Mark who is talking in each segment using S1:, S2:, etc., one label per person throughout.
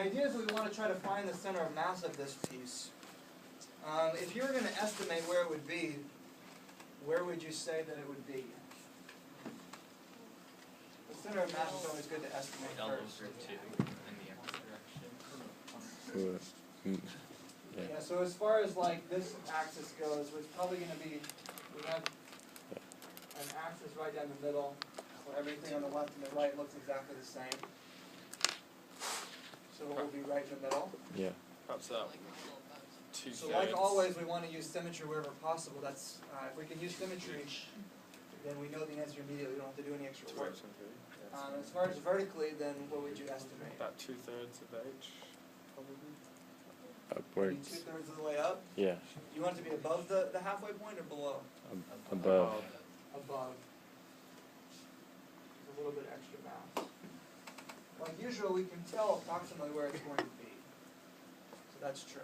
S1: idea is we want to try to find the center of mass of this piece. If you were going to estimate where it would be, where would you say that it would be? The center of mass is always good to estimate first. Yeah, so as far as like this axis goes, it's probably going to be, we have an axis right down the middle, where everything on the left and the right looks exactly the same. So it will be right in the middle.
S2: Yeah.
S3: Perhaps that.
S1: So like always, we want to use symmetry wherever possible. That's if we can use symmetry, then we know the answer immediately. We don't have to do any extra work. As far as vertically, then what would you estimate?
S3: About 2/3 of H, probably.
S2: Upwards.
S1: 2/3 of the way up?
S2: Yeah.
S1: You want it to be above the halfway point or below?
S2: Above.
S1: Above. A little bit extra mass. Like usual, we can tell approximately where it's going to be. So that's true.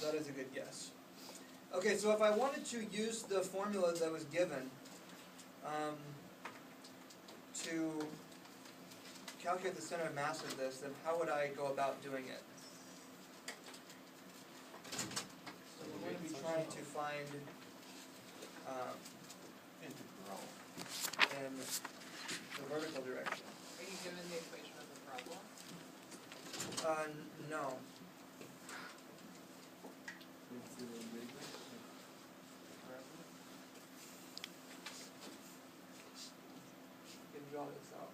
S1: That is a good guess. Okay, so if I wanted to use the formula that was given to calculate the center of mass of this, then how would I go about doing it? So we're going to be trying to find integral in the vertical direction.
S4: Are you given the equation of the problem?
S1: No. You can draw this out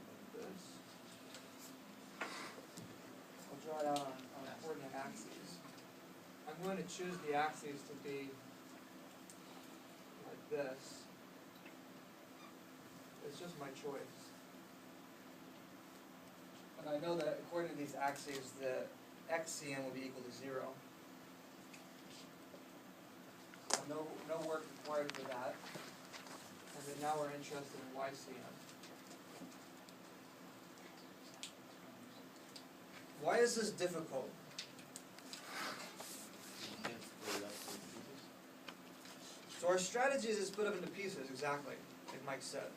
S1: like this. I'll draw it out on coordinate axes. I'm going to choose the axes to be like this. It's just my choice. And I know that according to these axes, the xcn will be equal to 0. So no work required for that. And then now we're interested in ycn. Why is this difficult? So our strategy is to split up into pieces, exactly, like Mike said.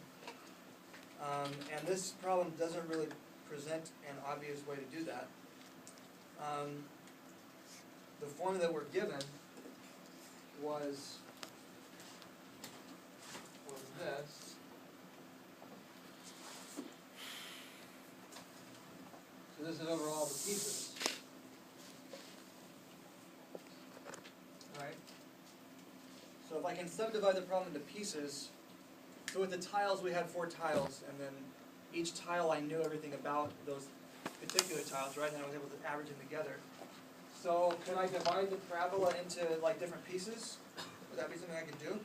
S1: And this problem doesn't really present an obvious way to do that. The formula that we're given was this. So this is over all the pieces. Right? So if I can subdivide the problem into pieces, so with the tiles we had 4 tiles, and then each tile I knew everything about those particular tiles, right? And I was able to average them together. So can I divide the parabola into like different pieces? Would that be something I could do?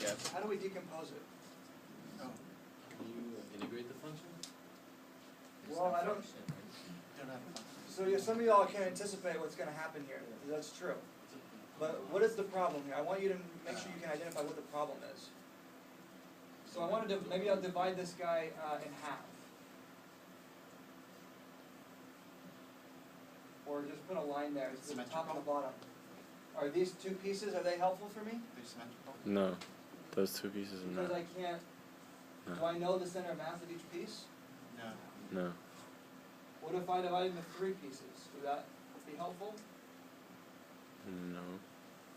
S3: Yes.
S1: How do we decompose it?
S5: Can you integrate the function?
S1: Well, I don't. So yeah, some of y'all can anticipate what's going to happen here. That's true. But what is the problem here? I want you to make sure you can identify what the problem is. So I wanted to, maybe I'll divide this guy in half. Or just put a line there, it's the top and the bottom. Are these 2 pieces, are they helpful for me?
S5: They're symmetrical?
S2: No. Those 2 pieces are
S1: Because
S2: not.
S1: I can't,
S2: No.
S1: do I know the center of mass of each piece?
S5: No.
S2: No.
S1: What if I divide into 3 pieces? Would that be helpful?
S2: No.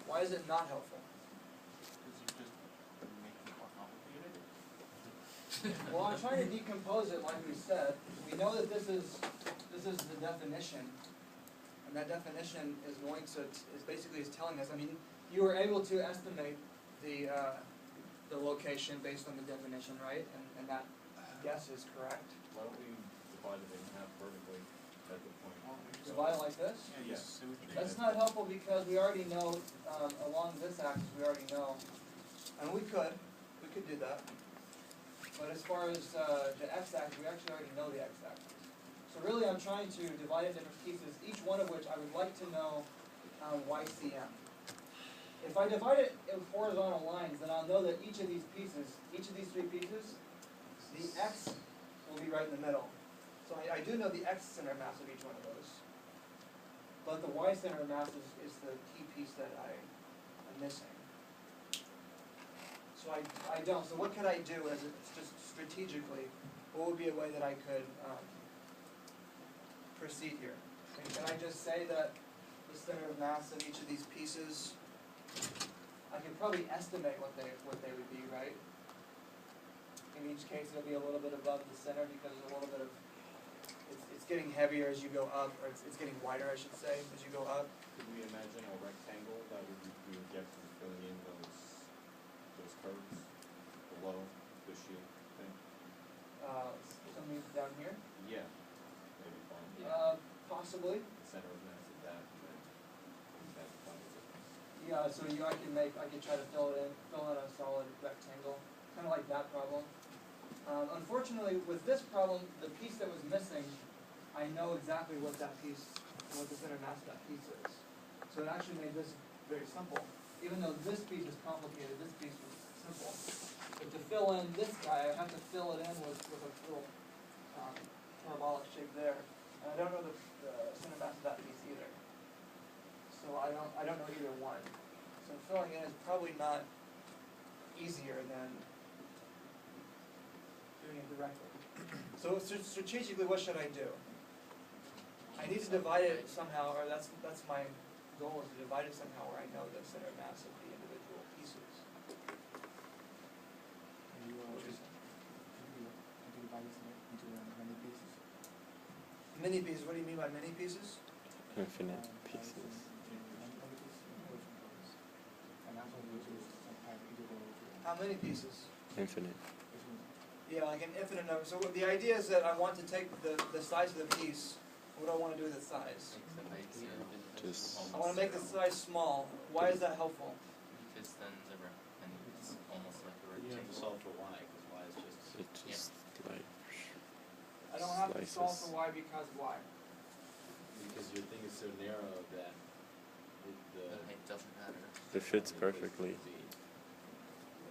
S1: Why is it not helpful?
S5: Because you're just making it more complicated.
S1: Well, I'm trying to decompose it like we said. We know that this is the definition, and that definition is going to basically telling us. I mean, you were able to estimate the location based on the definition, right? And that guess is correct.
S6: Why don't we divide it in half vertically at the point?
S1: Divide it like this.
S5: Yeah, yes.
S1: That's not helpful because we already know along this axis. We already know, and we could do that. But as far as the x-axis, we actually already know the x-axis. So really I'm trying to divide it into different pieces, each one of which I would like to know ycm. If I divide it in horizontal lines, then I'll know that each of these 3 pieces, the x will be right in the middle. So I do know the x center mass of each one of those. But the y center mass is the key piece that I missing. So I don't. So what could I do as it's just strategically? What would be a way that I could proceed here? I mean, can I just say that the center of mass of each of these pieces, I could probably estimate what they would be, right? In each case, it'll be a little bit above the center because there's a little bit of, it's getting heavier as you go up, or it's getting wider, I should say, as you go up.
S6: Could we imagine a rectangle that we would get from filling in those curves below the shield thing?
S1: Something down here?
S6: Yeah, maybe fine.
S1: Possibly.
S6: The center of mass of that, and then that defines it.
S1: Yeah, so I could try to fill in a solid rectangle, kind of like that problem. Unfortunately, with this problem, the piece that was missing, I know exactly what the center mass of that piece is. So it actually made this very simple. Even though this piece is complicated, this piece was simple. But to fill in this guy, I have to fill it in with a little parabolic shape there. And I don't know the center mass of that piece either. So I don't know either one. So filling in is probably not easier than doing it directly. So strategically, what should I do? I need to divide it somehow, or that's my goal, is to divide it somehow where I know the center mass of the individual pieces.
S5: Can you divide it into many pieces?
S1: Many pieces. What do you mean by many pieces?
S2: Infinite pieces.
S1: How many pieces?
S2: Infinite.
S1: Yeah, like an infinite number. So the idea is that I want to take the size of the piece. What do I want to do with the size?
S2: Just
S1: I want to make the size small. Why is that helpful?
S4: Because then and it's almost like a
S6: You have to
S4: rectangle.
S6: solve for y, because y is just.
S2: it just like
S1: I don't have to solve
S2: slices.
S1: for y because why?
S6: Because your thing is so narrow that
S4: Then it doesn't matter.
S2: It fits perfectly.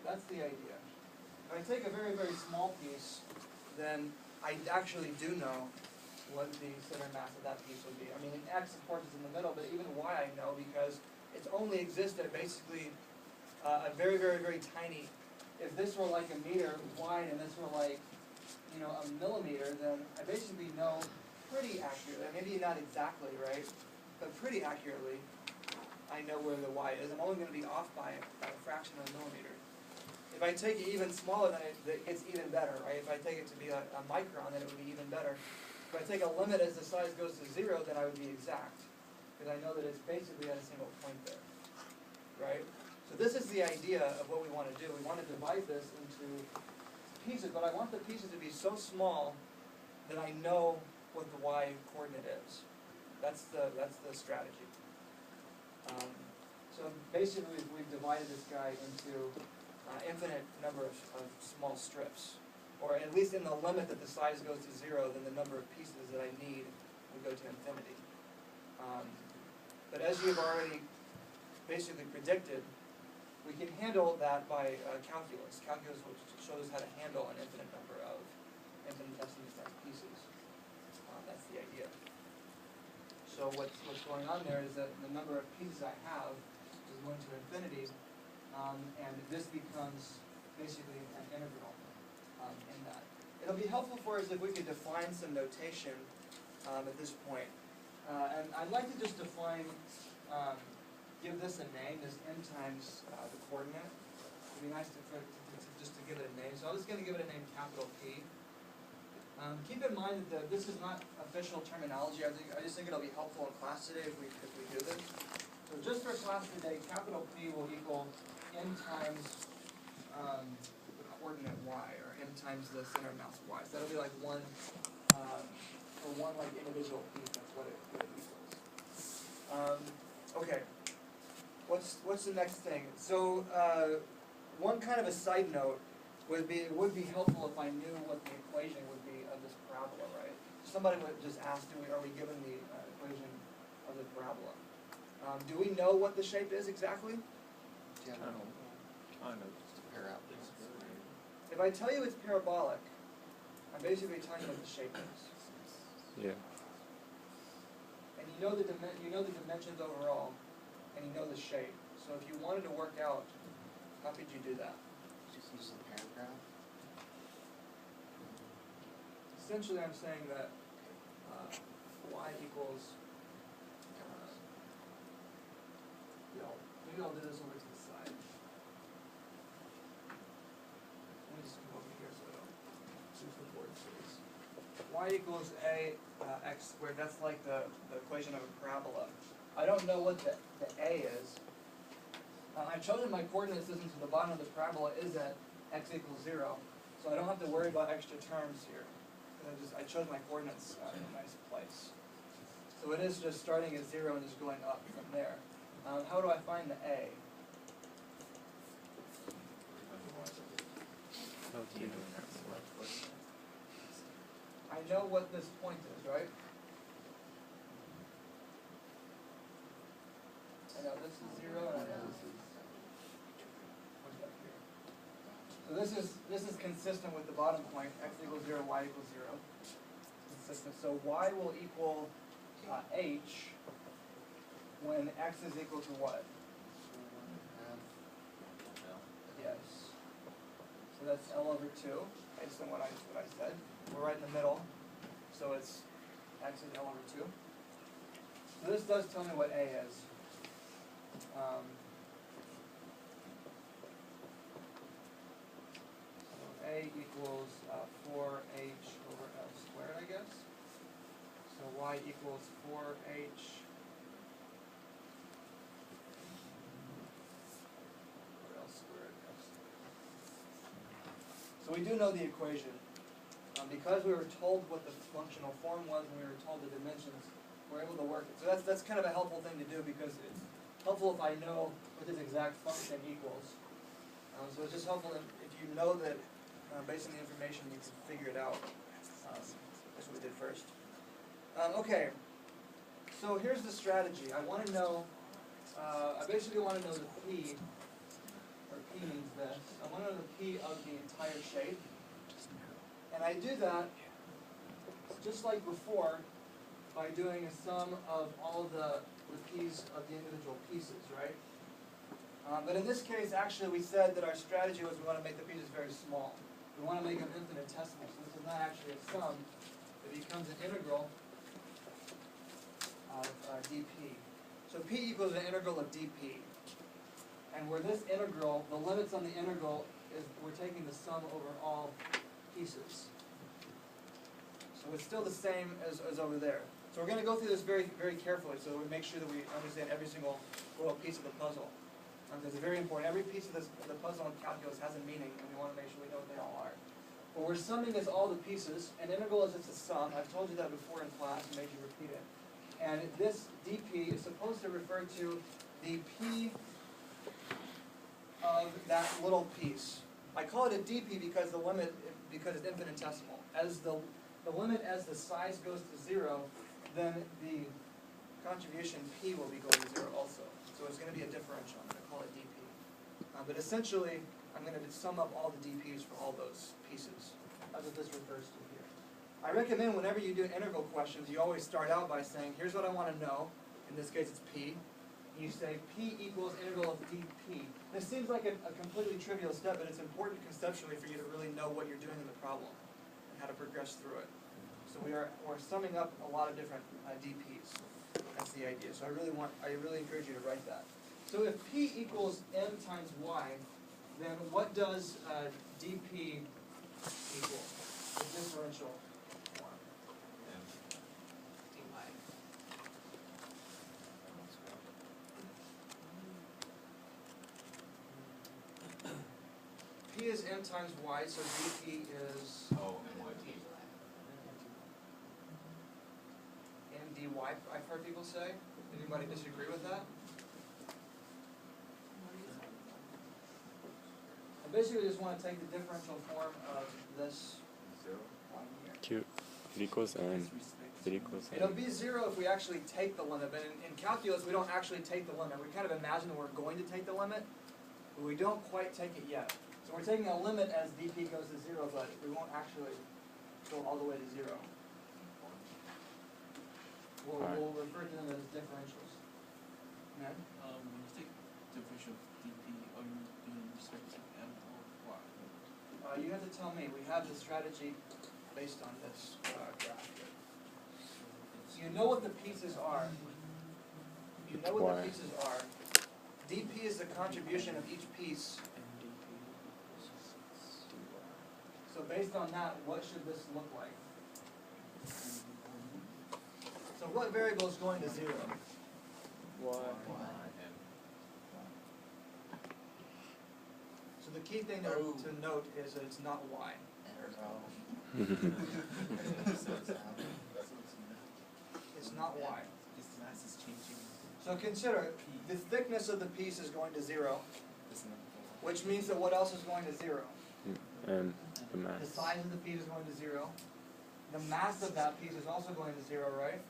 S1: That's the idea. If I take a very, very small piece, then I actually do know what the center mass of that piece would be. I mean, x, of course, is in the middle, but even y I know because it's only exists at basically a very, very, very tiny. If this were like a meter wide and this were like, a millimeter, then I basically know pretty accurately, maybe not exactly, right, but pretty accurately, I know where the y is. I'm only going to be off by a fraction of a millimeter. If I take it even smaller, then it's even better, right? If I take it to be a micron, then it would be even better. If I take a limit as the size goes to 0, then I would be exact, because I know that it's basically at a single point there, right? So this is the idea of what we want to do. We want to divide this into pieces, but I want the pieces to be so small that I know what the y coordinate is. That's the strategy. So basically, we've divided this guy into infinite number of small strips, or at least in the limit that the size goes to 0, then the number of pieces that I need would go to infinity. But as you've already basically predicted, we can handle that by calculus. Calculus will show us how to handle an infinite number of infinitesimally sized pieces. That's the idea. So what's going on there is that the number of pieces I have is going to infinity, and this becomes basically an integral in that. It'll be helpful for us if we could define some notation at this point. And I'd like to just define, give this a name, this n times the coordinate. It'd be nice just to give it a name. So I'm just going to give it a name, capital P. Keep in mind that this is not official terminology. I just think it'll be helpful in class today if we do this. So just for class today, capital P will equal n times the coordinate y, or n times the center mass y. So that'll be like one, for one like individual piece. That's what it equals. Okay. What's the next thing? So one kind of a side note would be, it would be helpful if I knew what the equation would be of this parabola, right? Somebody would just ask, are we given the equation of the parabola? Do we know what the shape is exactly?
S5: General.
S3: Kind of.
S4: Parabolas.
S1: If I tell you it's parabolic, I'm basically telling you what the shape is.
S2: Yeah.
S1: And you know the dimensions overall. and you know the shape. So if you wanted to work out, how could you do that?
S5: Just use the paragraph.
S1: Essentially, I'm saying that y equals, maybe I'll do this over to the side. Let me just come over here so I don't lose the board space. Y equals x squared, that's like the equation of a parabola. I don't know what the a is. I've chosen my coordinate system so the bottom of the parabola is at x equals 0, so I don't have to worry about extra terms here. I chose my coordinates in a nice place. So it is just starting at 0 and just going up from there. How do I find the a?
S2: How do you know?
S1: I know what this point is, right? I know this is 0 and I know this is what's up here. So this is consistent with the bottom point, x equals 0, y equals 0. Consistent. So y will equal h when x is equal to what? Yes. So that's L over 2, based on what I said. We're right in the middle, so it's x is L over 2. So this does tell me what a is. So a equals 4h over L squared, I guess. So y equals 4h over L squared, F squared. So we do know the equation. Because we were told what the functional form was and we were told the dimensions, we're able to work it. So that's kind of a helpful thing to do because it's helpful if I know what this exact function equals. So it's just helpful if you know that based on the information you can figure it out. That's what we did first. Okay, so here's the strategy. I want to know, I basically want to know the P, or P means this. I want to know the P of the entire shape. And I do that, just like before, by doing a sum of all the P's of the individual pieces, right? But in this case, actually, we said that our strategy was we want to make the pieces very small. We want to make them infinitesimal. So this is not actually a sum. It becomes an integral of dp. So p equals an integral of dp. And where this integral, the limits on the integral, is we're taking the sum over all pieces. So it's still the same as over there. So we're going to go through this very, very carefully so we make sure that we understand every single little piece of the puzzle. Because it's very important. Every piece of the puzzle in calculus has a meaning, and we want to make sure we know what they all are. What we're summing is all the pieces. An integral is just a sum. I've told you that before in class and made you repeat it. And this dp is supposed to refer to the p of that little piece. I call it a dp because the limit, because it's infinitesimal. As the limit as the size goes to 0, then the contribution p will be going to 0 also. So it's going to be a differential. I'm going to call it dp. But essentially, I'm going to sum up all the dp's for all those pieces. That's what this refers to here. I recommend whenever you do integral questions, you always start out by saying, here's what I want to know. In this case, it's p. And you say p equals integral of dp. This seems like a completely trivial step, but it's important conceptually for you to really know what you're doing in the problem and how to progress through it. So we're summing up a lot of different dp's. That's the idea. So I really encourage you to write that. So if p equals m times y, then what does dp equal? The differential form.
S4: dy.
S1: P is m times y, so dp is
S6: Oh, and what?
S1: m dy, I've heard people say. Anybody disagree with that? I basically just want to take the differential form of this
S6: Zero?
S1: one here.
S2: Q. It equals n. It equals
S1: It'll
S2: n.
S1: be 0 if we actually take the limit, but in calculus we don't actually take the limit. We kind of imagine that we're going to take the limit, but we don't quite take it yet. So we're taking a limit as dp goes to 0, but we won't actually go all the way to 0. We'll refer to them as differentials. Ned?
S5: division of dp, are you doing respect to m or y?
S1: You have to tell me, we have the strategy based on this graph here. You know what the pieces are. You know what the
S2: Why?
S1: pieces are. dp is the contribution of each piece. So based on that, what should this look like? So what variable is going to 0?
S3: Y.
S1: So the key thing to note is that it's not y. It's not y.
S5: This mass is changing.
S1: So consider, the thickness of the piece is going to 0,
S5: This number.
S1: which means that what else is going to 0?
S2: And the
S1: The
S2: mass.
S1: size of the piece is going to 0. The mass of that piece is also going to 0, right?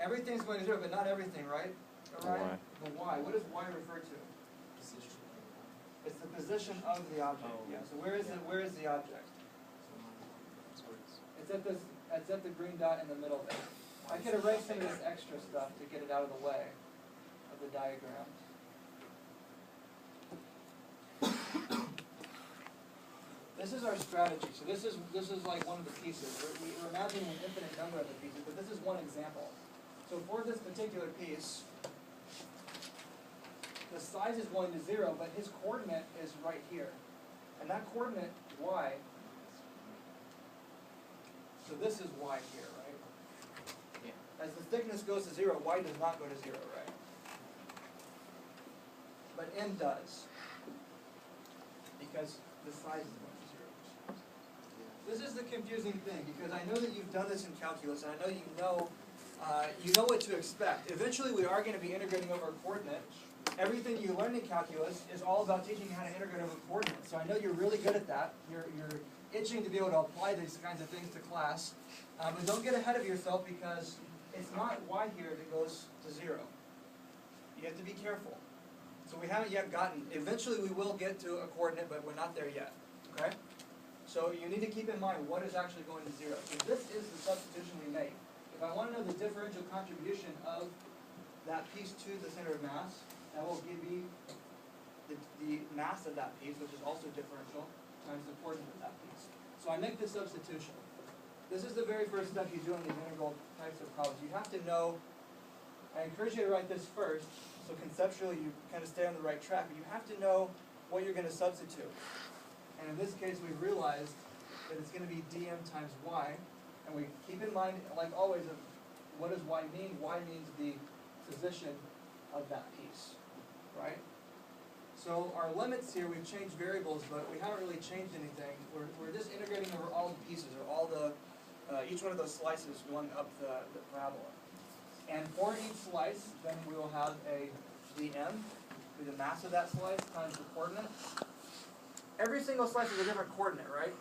S1: Everything's going to 0, but not everything, right?
S2: The
S1: Right?
S2: y.
S1: The y. What does y refer to?
S5: Position.
S1: It's the position of the object.
S3: Oh.
S1: Yeah. So where is the object?
S5: So
S1: It's at the green dot in the middle there. I could erase some of this extra stuff to get it out of the way of the diagram. This is our strategy. So this is like one of the pieces. We're imagining an infinite number of the pieces, but this is one example. So for this particular piece, the size is going to 0, but his coordinate is right here. And that coordinate, y, so this is y here, right?
S5: Yeah.
S1: As the thickness goes to 0, y does not go to 0, right? But n does. Because the size is going to 0. This is the confusing thing, because I know that you've done this in calculus, and I know you know what to expect. Eventually we are going to be integrating over a coordinate. Everything you learn in calculus is all about teaching you how to integrate over coordinates. So I know you're really good at that. You're itching to be able to apply these kinds of things to class. But don't get ahead of yourself, because it's not y here that goes to 0. You have to be careful. So we haven't yet gotten, eventually we will get to a coordinate, but we're not there yet. Okay? So you need to keep in mind what is actually going to 0. So this is the substitution we make. If I want to know the differential contribution of that piece to the center of mass, that will give me the mass of that piece, which is also differential, times the coordinate of that piece. So I make this substitution. This is the very first step you do in these integral types of problems. You have to know, I encourage you to write this first, so conceptually you kind of stay on the right track, but you have to know what you're going to substitute. And in this case, we realized that it's going to be dm times y, and we keep in mind, like always, what does y mean? Y means the position of that piece, right? So our limits here, we've changed variables, but we haven't really changed anything. We're just integrating over all the pieces, or all the, each one of those slices going up the parabola. And for each slice, then we will have a dm, be the mass of that slice, times the coordinate. Every single slice is a different coordinate, right?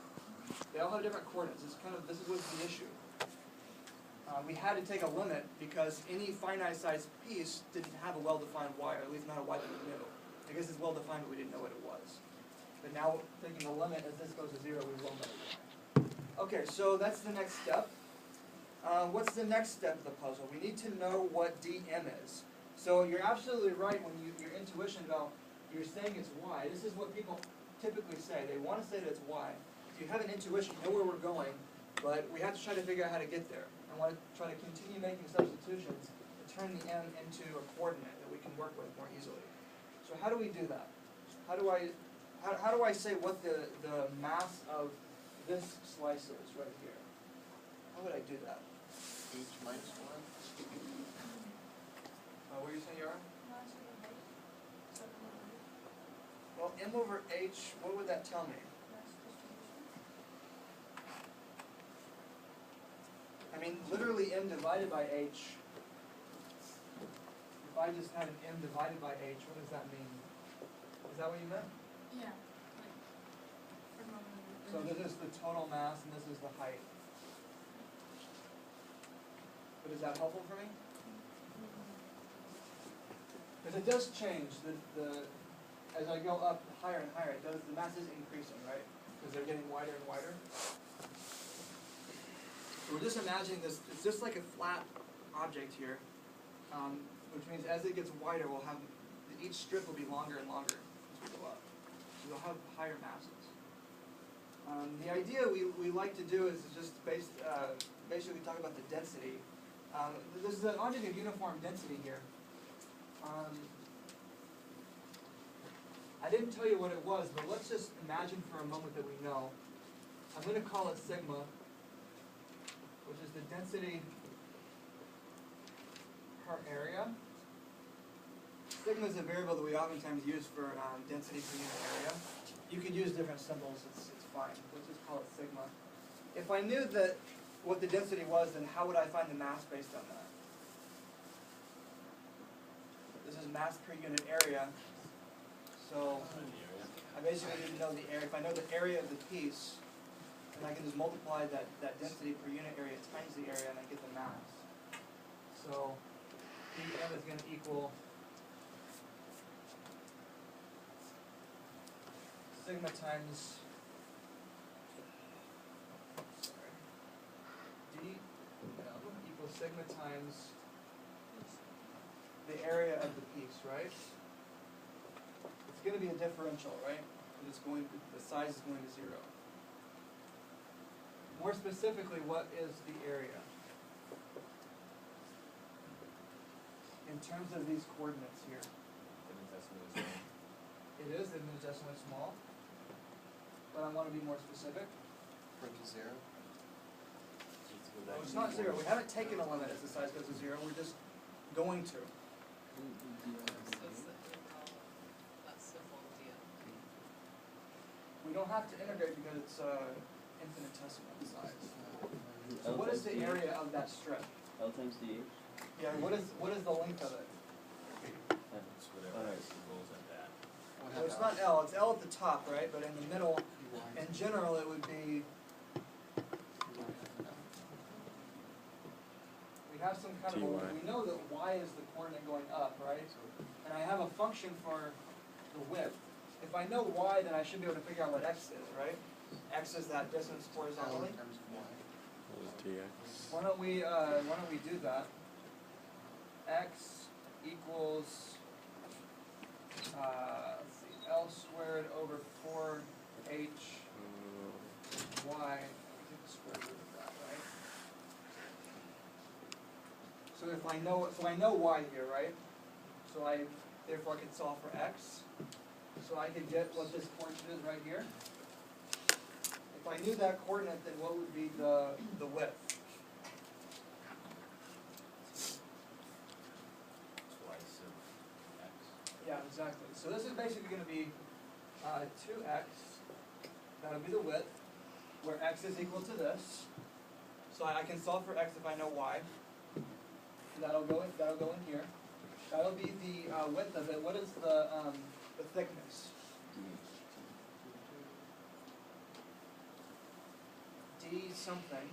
S1: They all have different coordinates. This is what's the issue. We had to take a limit because any finite sized piece didn't have a well-defined y, or at least not a y that we knew. I guess it's well-defined, but we didn't know what it was. But now, taking a limit, as this goes to 0, we will know y. Okay, so that's the next step. What's the next step of the puzzle? We need to know what dm is. So you're absolutely right when your intuition about, you're saying it's y. This is what people typically say. They want to say that it's y. So you have an intuition, you know where we're going, but we have to try to figure out how to get there. I want to try to continue making substitutions to turn the m into a coordinate that we can work with more easily. So how do we do that? How do I say what the mass of this slice is right here? How would I do that?
S5: h minus 1.
S1: What were you saying, Yara? Well, m over h, what would that tell me? I mean, literally m divided by h. If I just had an m divided by h, what does that mean? Is that what you meant?
S7: Yeah.
S1: So this is the total mass and this is the height. But is that helpful for me? Because it does change. As I go up higher and higher, the mass is increasing, right? Because they're getting wider and wider. So we're just imagining this, it's just like a flat object here, which means as it gets wider, we'll have each strip will be longer and longer as we go up. So you'll have higher masses. The idea we like to do is just basically talk about the density. This is an object of uniform density here. I didn't tell you what it was, but let's just imagine for a moment that we know. I'm going to call it sigma, which is the density per area. Sigma is a variable that we oftentimes use for density per unit area. You could use different symbols, it's fine. Let's just call it sigma. If I knew that what the density was, then how would I find the mass based on that? This is mass per unit area. So I basically need to know the area. If I know the area of the piece, then I can just multiply that density per unit area times the area and I get the mass. So dm is going to equal sigma times dm equals sigma times the area of the piece, right? It's going to be a differential, right? And it's going to, the size is going to 0. More specifically, what is the area? In terms of these coordinates here. It is infinitesimally small. But I want to be more specific.
S5: Equal to 0.
S1: No, it's not 0. We haven't taken a limit as the size goes to 0. We're just going to.
S4: So it's the integral, that simple dm.
S1: We don't have to integrate because it's infinitesimal in size. So what is the area of that strip?
S7: L times dh?
S1: Yeah, what is the length of it?
S6: It's whatever
S7: Alright.
S6: equals at that.
S1: So it's not L, it's L at the top, right? But in the middle, in general, it would be, we have some kind of,
S2: dy.
S1: we know that y is the coordinate going up, right? And I have a function for the width. If I know y, then I should be able to figure out what x is, right? X is that distance horizontally.
S2: dx.
S1: Why don't we do that? X equals, let's see, L squared over 4h y, take the square root of that, right? So if I know, I know y here, right? So therefore I can solve for x. So I could get what this coordinate is right here. If I knew that coordinate, then what would be the width?
S6: Twice of x.
S1: Yeah, exactly. So this is basically going to be 2x. That'll be the width, where x is equal to this. So I can solve for x if I know y. That'll go in here. That'll be the width of it. What is the thickness? D something.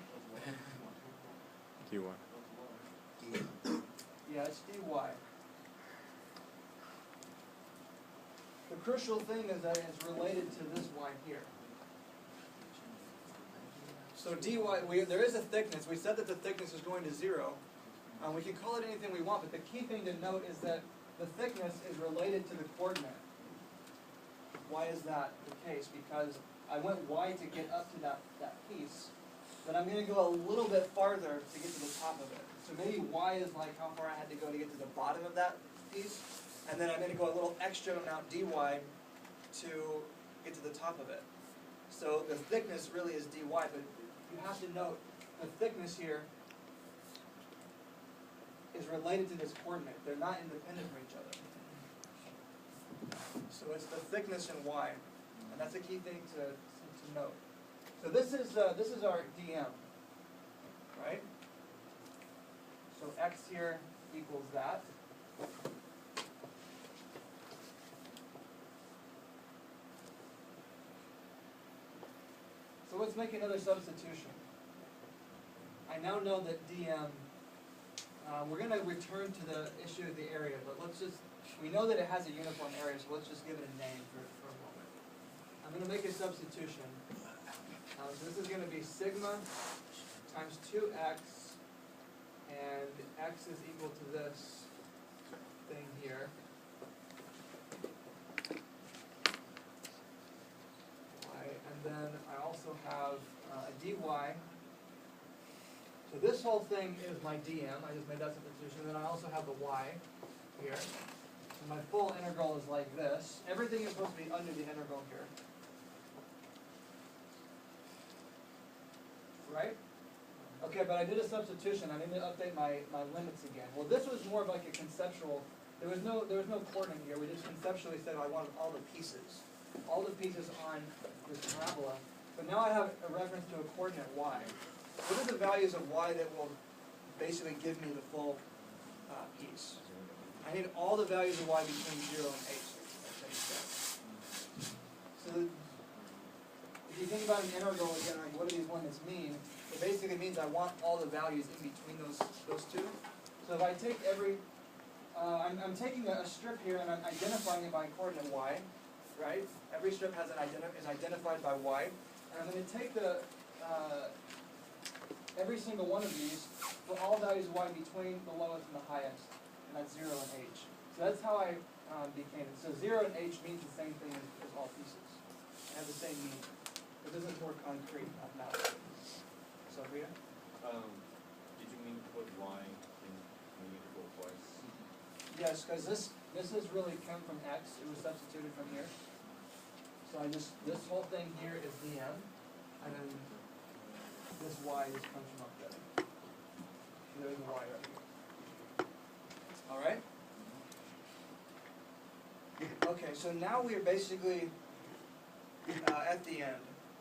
S2: dy.
S1: Yeah, it's dy. The crucial thing is that it's related to this y here. So dy, there is a thickness. We said that the thickness is going to 0. We can call it anything we want, but the key thing to note is that the thickness is related to the coordinate. Why is that the case? Because I went y to get up to that piece, but I'm going to go a little bit farther to get to the top of it. So maybe y is like how far I had to go to get to the bottom of that piece, and then I'm going to go a little extra amount dy to get to the top of it. So the thickness really is dy, but you have to note the thickness here is related to this coordinate. They're not independent from each other. So it's the thickness in y, and that's a key thing to note. So this is our dm, right? So x here equals that. So let's make another substitution. I now know that dm, we're going to return to the issue of the area, but we know that it has a uniform area, so let's just give it a name for a moment. I'm going to make a substitution. So this is going to be sigma times 2x, and x is equal to this thing here. So this whole thing is my dm, I just made that substitution, then I also have the y here. So my full integral is like this. Everything is supposed to be under the integral here. Right? Okay, but I did a substitution. I need to update my limits again. Well, this was more of like a conceptual. There was no coordinate here. We just conceptually said I wanted all the pieces on this parabola. But now I have a reference to a coordinate y. What are the values of y that will basically give me the full piece? I need all the values of y between 0 and 8. So if you think about an integral again, like what do these limits mean? It basically means I want all the values in between those two. So if I take every, I'm taking a strip here and I'm identifying it by coordinate y, right? Every strip has is identified by y, and I'm going to take every single one of these for all values of y between the lowest and the highest, and that's 0 and h. So that's how I became it. So 0 and h means the same thing as all pieces. They have the same meaning. But this is more concrete mathematically. So Rita?
S6: Did you mean to put y in the integral twice?
S1: Yes, because this has really come from x. It was substituted from here. So this whole thing here is dm, and then this y just comes from up there. So there's a y right here. All right? Okay, so now we are basically at the end.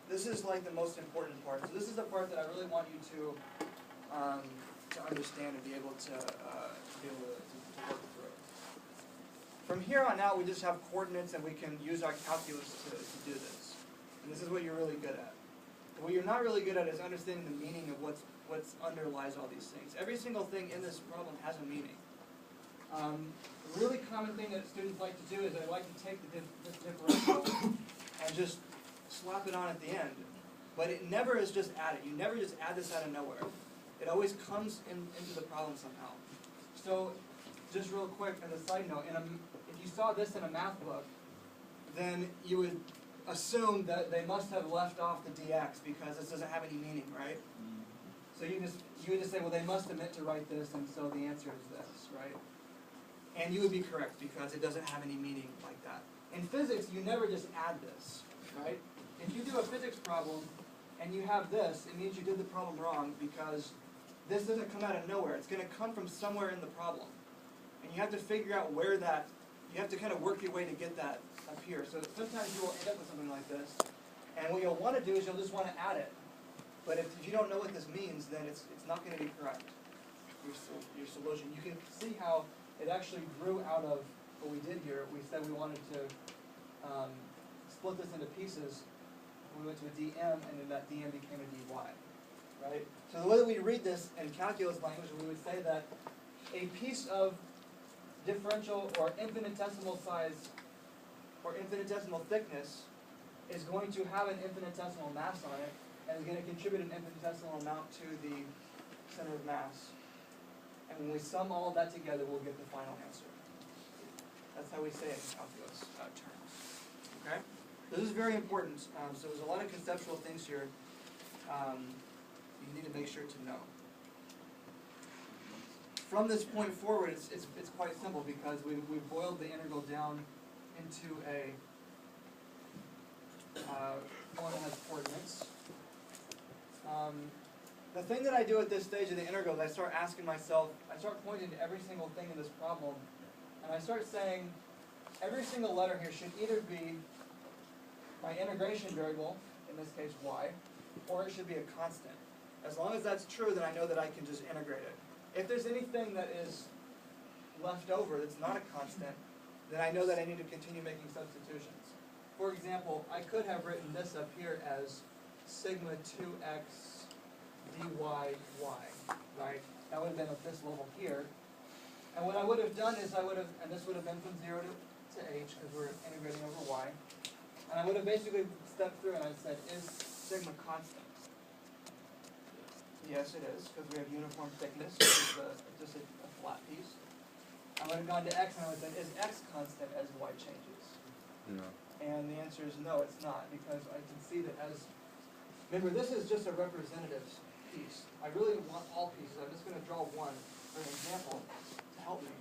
S1: This is like the most important part. So this is the part that I really want you to understand and be able to work through. From here on out, we just have coordinates and we can use our calculus to do this. And this is what you're really good at. What you're not really good at is understanding the meaning of what's underlies all these things. Every single thing in this problem has a meaning. A really common thing that students like to do is they like to take this differential and just slap it on at the end. But it never is just added. You never just add this out of nowhere. It always comes into the problem somehow. So, just real quick as a side note, if you saw this in a math book, then you would assume that they must have left off the dx because this doesn't have any meaning, right? So you would just say, well, they must have meant to write this, and so the answer is this, right? And you would be correct because it doesn't have any meaning like that. In physics, you never just add this, right? If you do a physics problem and you have this, it means you did the problem wrong because this doesn't come out of nowhere. It's going to come from somewhere in the problem. And you have to figure out where that, you have to kind of work your way to get that up here. So sometimes you will end up with something like this. And what you'll want to do is you'll just want to add it. But if you don't know what this means, then it's not going to be correct, your solution. You can see how it actually grew out of what we did here. We said we wanted to split this into pieces. We went to a dm, and then that dm became a dy, right? So the way that we read this in calculus language, we would say that a piece of differential or infinitesimal size or infinitesimal thickness is going to have an infinitesimal mass on it, and is going to contribute an infinitesimal amount to the center of mass. And when we sum all of that together, we'll get the final answer. That's how we say it in calculus terms. Okay? This is very important. So there's a lot of conceptual things here you need to make sure to know. From this point forward, it's quite simple because we've boiled the integral down into a one that has coordinates. The thing that I do at this stage of the integral is I start asking myself, I start pointing to every single thing in this problem, and I start saying every single letter here should either be my integration variable, in this case y, or it should be a constant. As long as that's true, then I know that I can just integrate it. If there's anything that is left over that's not a constant, then I know that I need to continue making substitutions. For example, I could have written this up here as sigma 2x dy y, right? That would have been at this level here. And what I would have done is and this would have been from 0 to h because we're integrating over y. And I would have basically stepped through and I said, is sigma constant? Yes, it is, because we have uniform thickness, which is just a flat piece. I would have gone to x and I would have said, is x constant as y changes?
S2: No.
S1: And the answer is no, it's not, because I can see that as, remember this is just a representative piece. I really want all pieces. I'm just gonna draw one for an example to help me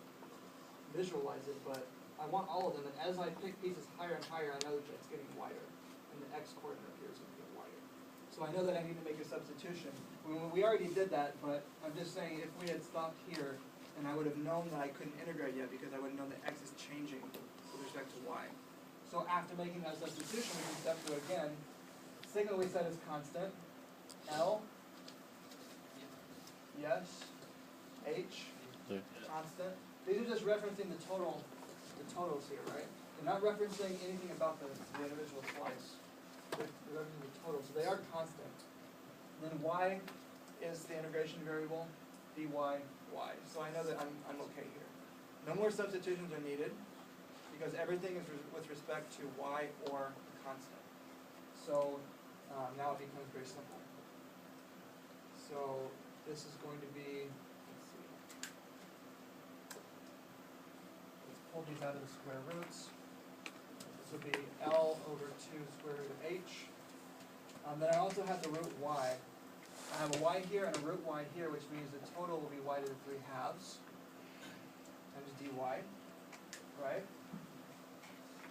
S1: visualize it, but I want all of them, and as I pick pieces higher and higher, I know that it's getting wider, and the x coordinate here is gonna get wider. So I know that I need to make a substitution. We already did that, but I'm just saying if we had stopped here, and I would have known that I couldn't integrate yet because I would have known that x is changing with respect to y. So after making that substitution, we can step through it again. Sigma we said is constant. L, yes. H,
S2: Yeah.
S1: constant. These are just referencing the totals here, right? They're not referencing anything about the individual slice. They're referencing the total, so they are constant. And then y is the integration variable, dy, y. So I know that I'm okay here. No more substitutions are needed, because everything is with respect to y or a constant. So now it becomes very simple. So this is going to be, let's see. Let's pull these out of the square roots. This will be L over 2 square root of h. Then I also have the root y. I have a y here and a root y here, which means the total will be y to the 3 halves times dy, right?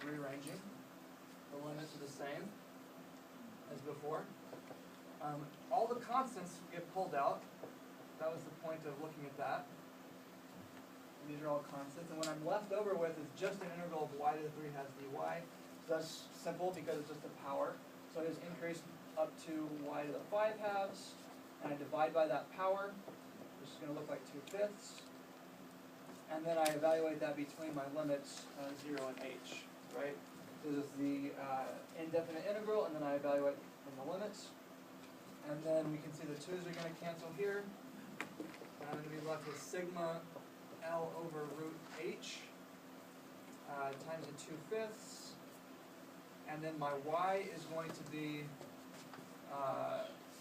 S1: Rearranging. The limits are the same as before. All the constants get pulled out. That was the point of looking at that. These are all constants, and what I'm left over with is just an integral of y to the 3 halves dy. So that's simple because it's just a power. So I just increase up to y to the 5 halves, and I divide by that power, which is going to look like 2/5. And then I evaluate that between my limits, 0 and h, right? This is the indefinite integral, and then I evaluate from the limits. And then we can see the 2's are going to cancel here. And I'm going to be left with sigma L over root h times the 2/5. And then my y is going to be,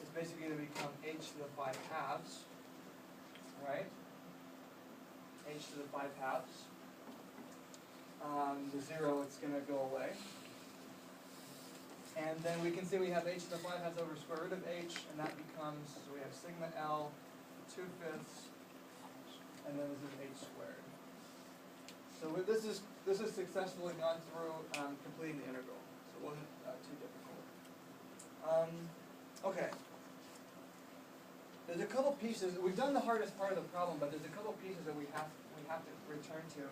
S1: it's basically going to become h to the 5 halves, right? H to the 5 halves. The 0, it's going to go away. And then we can see we have h to the 5 halves over square root of h, and that becomes, so we have sigma L 2/5, and then this is h squared. So this is successfully gone through completing the integral, so it wasn't too difficult. Okay. There's a couple pieces. We've done the hardest part of the problem, but there's a couple pieces that we have to return to.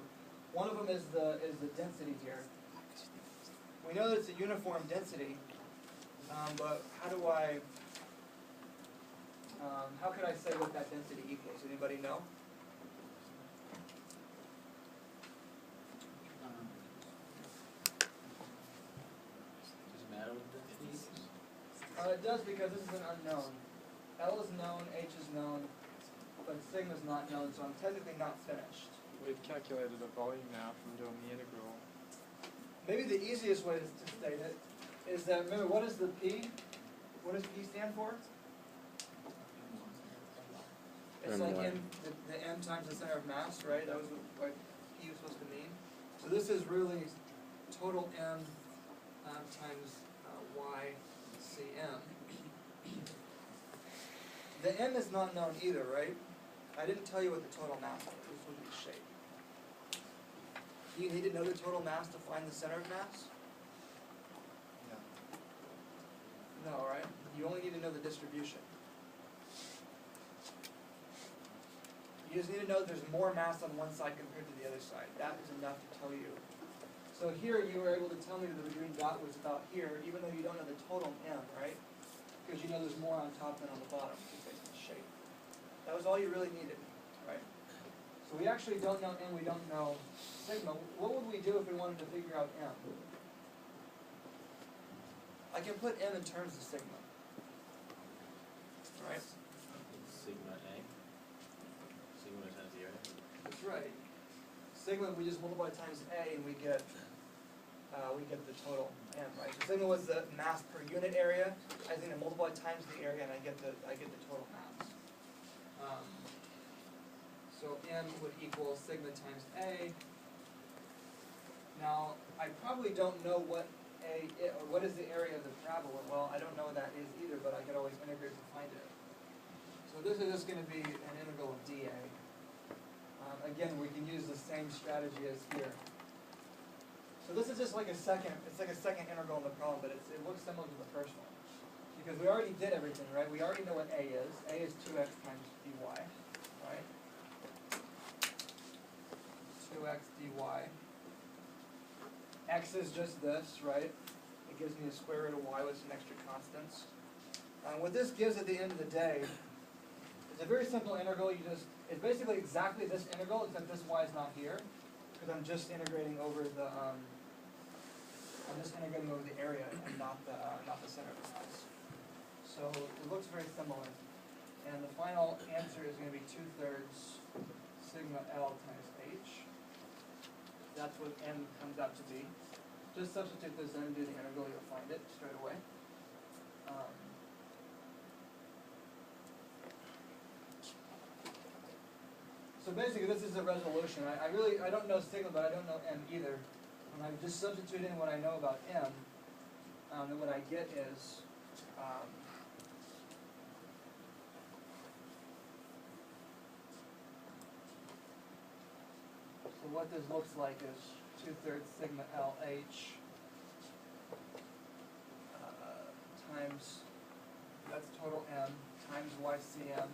S1: One of them is the density here. We know that it's a uniform density, but how could I say what that density equals? Anybody know?
S5: Does it matter what the density is?
S1: It does because this is an unknown. L is known, H is known, but sigma is not known, so I'm technically not finished.
S3: We've calculated a volume now from doing the integral.
S1: Maybe the easiest way to state it is that, remember, what is the P? What does P stand for? It's like
S2: M1.
S1: M, the M times the center of mass, right? That was what P was supposed to mean. So this is really total M times Y CM. The M is not known either, right? I didn't tell you what the total mass was. This was the shape. Do you need to know the total mass to find the center of mass? No, right? You only need to know the distribution. You just need to know that there's more mass on one side compared to the other side. That is enough to tell you. So here you were able to tell me that the green dot was about here, even though you don't know the total M, right? Because you know there's more on top than on the bottom, just based on the shape. That was all you really needed, right? So we actually don't know M, we don't know sigma. What would we do if we wanted to figure out M? I can put M in terms of sigma. Right?
S5: Sigma A. Sigma times the area.
S1: That's right. Sigma, we just multiply times A and we get the total M, right? So sigma was the mass per unit area. I think I multiply times the area and I get the total mass. So M would equal sigma times A. Now, I probably don't know what what is the area of the parabola. Well, I don't know what that is either, but I could always integrate to find it. So this is just gonna be an integral of dA. Again, we can use the same strategy as here. So this is just like it's like a second integral in the problem, but it looks similar to the first one. Because we already did everything, right? We already know what A is. A is 2x times dy, right? 2x dy. X is just this, right? It gives me the square root of y with some extra constants. What this gives at the end of the day is a very simple integral. It's basically exactly this integral, except this y is not here, because I'm just integrating over the area and not the center of the house. So it looks very similar. And the final answer is going to be 2/3 sigma L times h. That's what n comes out to be. Just substitute this in and do the integral, you'll find it straight away. So basically this is a resolution. I don't know sigma, but I don't know m either. And I just substitute in what I know about m, and what I get is so what this looks like is 2/3 sigma LH times, that's total m, times YCM,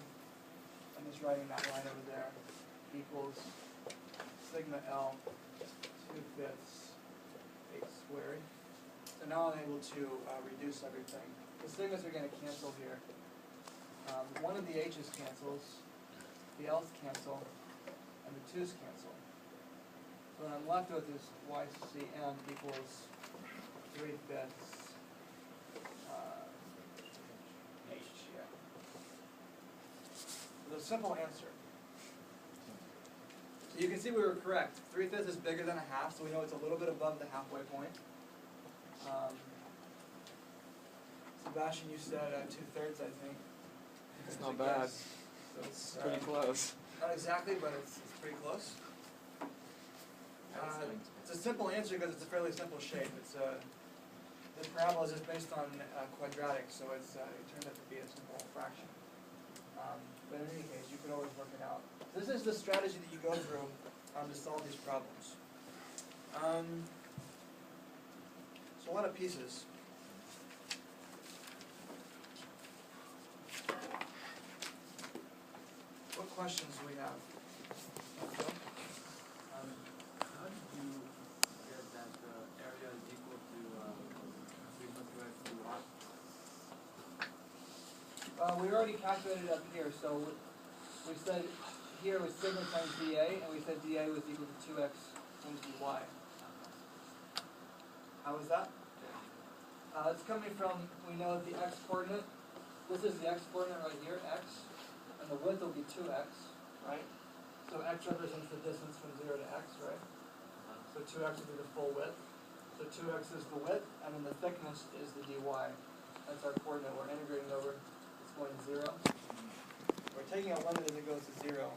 S1: I'm just writing that line over there, equals sigma L 2/5 h squared. So now I'm able to reduce everything. The sigmas are going to cancel here. One of the h's cancels, the l's cancel, and the 2's cancel. So what I'm left with is YCM equals 3/5 h, yeah. So the simple answer. So you can see we were correct. 3/5 is bigger than a half, so we know it's a little bit above the halfway point. Sebastian, you said 2/3, I think.
S3: It's not bad.
S1: So
S3: It's pretty close.
S1: Not exactly, but it's pretty close. It's a simple answer because it's a fairly simple shape. This parabola is just based on quadratic, so it turns out to be a simple fraction. But in any case, you could always work it out. This is the strategy that you go through to solve these problems. So a lot of pieces. What questions do we have? Joe?
S2: How did you get that the area is equal to sigma 2x dy?
S1: We already calculated up here, so we said here was sigma times dA, and we said dA was equal to 2x times dy. How was that? It's coming from, we know the x coordinate. This is the x coordinate right here, x, and the width will be 2x, right? So x represents the distance from 0 to x, right? So 2x will be the full width. So 2x is the width, and then the thickness is the dy. That's our coordinate. We're integrating over. It's going to 0. We're taking a limit as it goes to 0.